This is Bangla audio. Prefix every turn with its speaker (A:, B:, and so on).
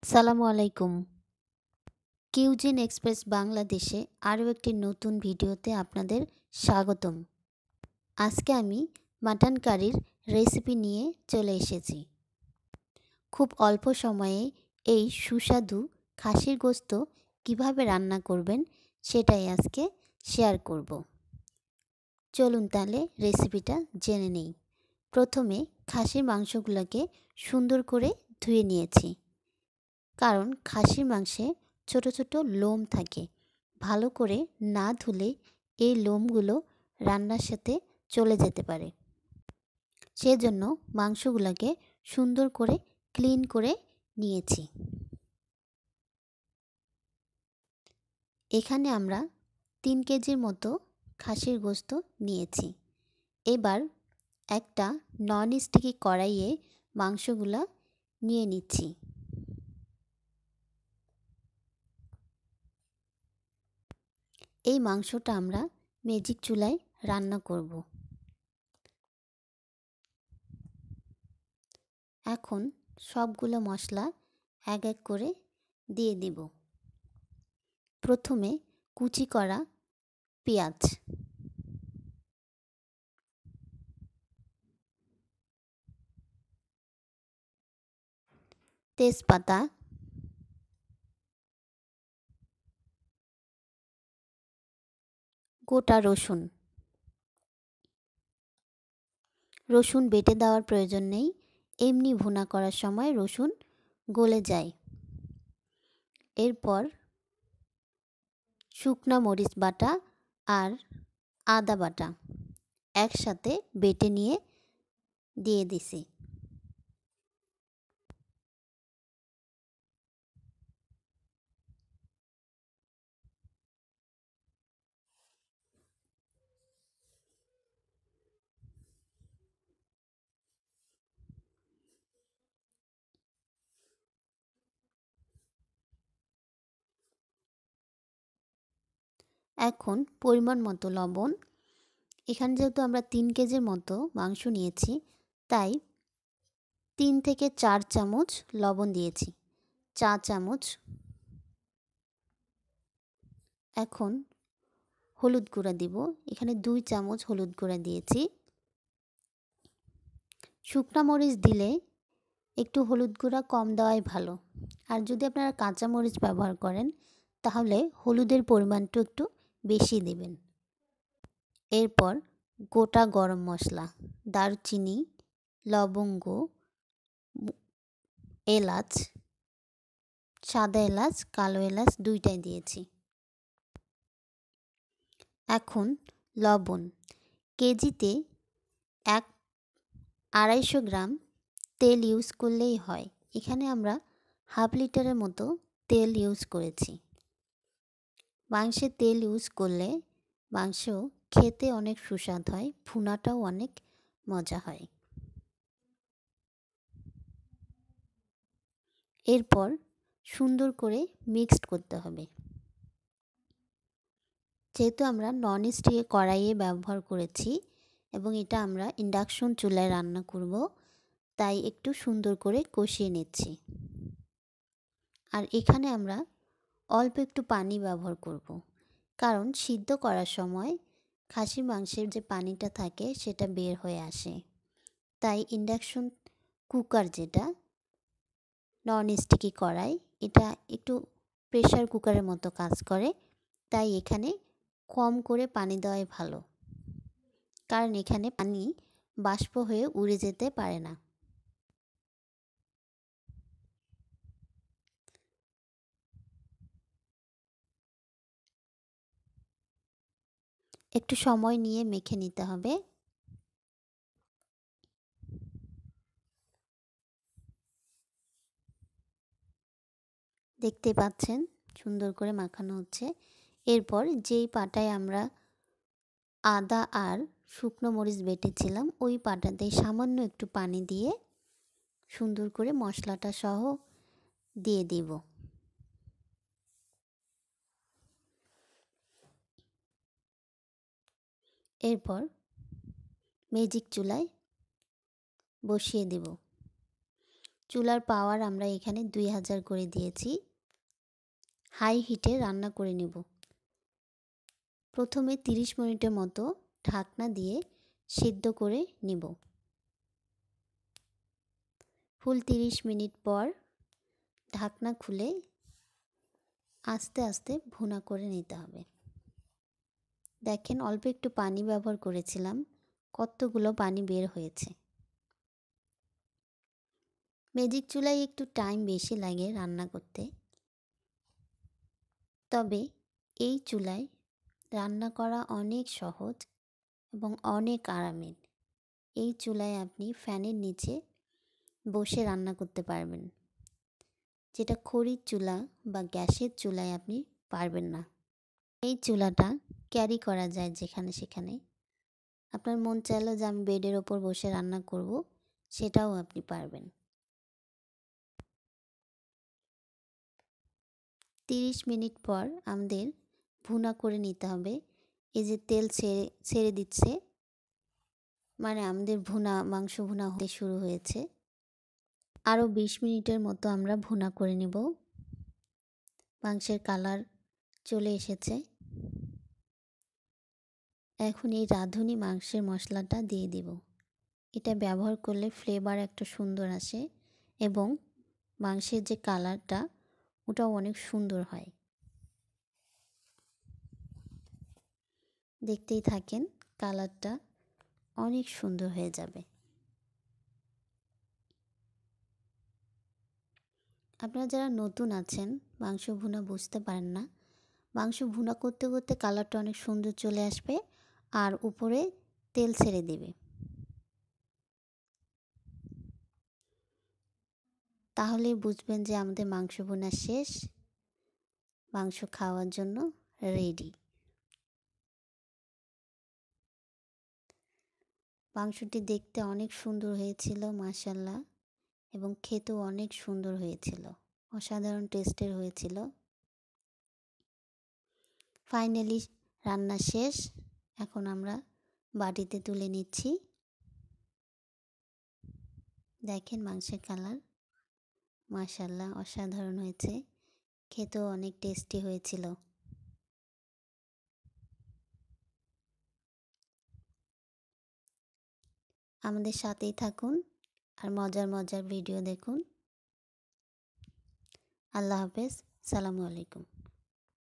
A: সালামু আলাইকুম। কিউজিন এক্সপ্রেস বাংলাদেশে আরও একটি নতুন ভিডিওতে আপনাদের স্বাগতম। আজকে আমি মাটন কারির রেসিপি নিয়ে চলে এসেছি। খুব অল্প সময়ে এই সুস্বাদু খাসির গোশত কিভাবে রান্না করবেন সেটাই আজকে শেয়ার করব। চলুন তাহলে রেসিপিটা জেনে নেই। প্রথমে খাসির মাংসগুলোকে সুন্দর করে ধুয়ে নিয়েছি, কারণ খাসির মাংসে ছোট ছোট লোম থাকে। ভালো করে না ধুলে এই লোমগুলো রান্নার সাথে চলে যেতে পারে। সেজন্য মাংসগুলোকে সুন্দর করে ক্লিন করে নিয়েছি। এখানে আমরা 3 কেজির মতো খাসির গোশত নিয়েছি। এবার একটা নন স্টিকি কড়াইয়ে মাংসগুলো নিয়ে নিচ্ছি। এই মাংসটা আমরা ম্যাজিক চুলায় রান্না করব। এখন সবগুলো মশলা এক এক করে দিয়ে দিব। প্রথমে কুচি করা পেঁয়াজ, তেজপাতা, গোটা রসুন। রসুন বেটে দেওয়ার প্রয়োজন নেই, এমনি ভুনা করার সময় রসুন গলে যায়। এরপর শুকনা মরিচ বাটা আর আদা বাটা একসাথে বেটে নিয়ে দিয়ে দিছি। এখন পরিমাণ মতো লবণ। এখানে যেহেতু আমরা 3 কেজির মতো মাংস নিয়েছি, তাই 3 থেকে 4 চামচ লবণ দিয়েছি। চা চামচ। এখন হলুদ গুঁড়া দিব। এখানে 2 চামচ হলুদ গুঁড়া দিয়েছি। শুকনা মরিচ দিলে একটু হলুদ গুঁড়া কম দেওয়াই ভালো। আর যদি আপনারা কাঁচা মরিচ ব্যবহার করেন তাহলে হলুদের পরিমাণটা একটু বেশি দেবেন। এরপর গোটা গরম মশলা, দারুচিনি, লবঙ্গ, এলাচ, সাদা এলাচ, কালো এলাচ দুইটাই দিয়েছি। এখন লবণ। কেজিতে 250 গ্রাম তেল ইউজ করলেই হয়। এখানে আমরা হাফ লিটারের মতো তেল ইউজ করেছি। মাংসে তেল ইউজ করলে মাংস খেতে অনেক সুস্বাদ হয়, ভুনাটাও অনেক মজা হয়। এরপর সুন্দর করে মিক্সড করতে হবে। যেহেতু আমরা নন স্টিক কড়াইয়ে ব্যবহার করেছি এবং এটা আমরা ইন্ডাকশন চুলায় রান্না করব, তাই একটু সুন্দর করে কষিয়ে নিচ্ছি। আর এখানে আমরা অল্প একটু পানি ব্যবহার করব, কারণ সিদ্ধ করার সময় খাসি মাংসের যে পানিটা থাকে সেটা বের হয়ে আসে। তাই ইন্ডাকশন কুকার, যেটা নন স্টিকি কড়াই, এটা একটু প্রেসার কুকারের মতো কাজ করে। তাই এখানে কম করে পানি দেওয়াই ভালো, কারণ এখানে পানি বাষ্প হয়ে উড়ে যেতে পারে না। একটু সময় নিয়ে মেখে নিতে হবে। দেখতে পাচ্ছেন সুন্দর করে মাখানো হচ্ছে। এরপর যেই পাটায় আমরা আদা আর শুকনো মরিচ বেটেছিলাম ওই পাটাতে সামান্য একটু পানি দিয়ে সুন্দর করে মশলাটা সহ দিয়ে দিব। এরপর ম্যাজিক চুলায় বসিয়ে দেব। চুলার পাওয়ার আমরা এখানে 2000 করে দিয়েছি। হাই হিটে রান্না করে নেব। প্রথমে 30 মিনিটের মতো ঢাকনা দিয়ে সিদ্ধ করে নেব। ফুল 30 মিনিট পর ঢাকনা খুলে আস্তে আস্তে ভুনা করে নিতে হবে। দেখেন অল্প একটু পানি ব্যবহার করেছিলাম, কতগুলো পানি বের হয়েছে। ম্যাজিক চুলায় একটু টাইম বেশি লাগে রান্না করতে, তবে এই চুলায় রান্না করা অনেক সহজ এবং অনেক আরামের। এই চুলায় আপনি ফ্যানের নিচে বসে রান্না করতে পারবেন, যেটা খড়ির চুলা বা গ্যাসের চুলায় আপনি পারবেন না। এই চুলাটা ক্যারি করা যায় যেখানে সেখানে। আপনার মন চাইলো যে আমি বেডের ওপর বসে রান্না করব, সেটাও আপনি পারবেন। 30 মিনিট পর আমাদের ভুনা করে নিতে হবে। এই যে তেল ছেড়ে দিচ্ছে, মানে আমাদের মাংস ভুনা হতে শুরু হয়েছে। আরও 20 মিনিটের মতো আমরা ভুনা করে নেব। মাংসের কালার চলে এসেছে। এখন এই রাঁধুনি মাংসের মশলাটা দিয়ে দেব। এটা ব্যবহার করলে ফ্লেভার একটা সুন্দর আসে এবং মাংসের যে কালারটা ওটাও অনেক সুন্দর হয়। দেখতেই থাকেন, কালারটা অনেক সুন্দর হয়ে যাবে। আপনারা যারা নতুন আছেন, মাংস ভুনা বুঝতে পারেন না, মাংস ভুনা করতে করতে কালারটা অনেক সুন্দর চলে আসবে আর উপরে তেল ছেড়ে দেবে। তাহলে বুঝবেন যে আমাদের মাংস ভুনা শেষ, মাংস খাওয়ার জন্য রেডি। মাংসটি দেখতে অনেক সুন্দর হয়েছিল মাশাআল্লাহ, এবং খেতেও অনেক সুন্দর হয়েছিল, অসাধারণ টেস্টের হয়েছিল। ফাইনালি রান্না শেষ। এখন আমরা বাটিতে তুলে নিচ্ছি। দেখেন মাংসের কালার মাশাআল্লাহ অসাধারণ হয়েছে, খেতেও অনেক টেস্টি হয়েছিল। আমাদের সাথেই থাকুন আর মজার মজার ভিডিও দেখুন। আল্লাহ হাফেজ, সালামু আলাইকুম।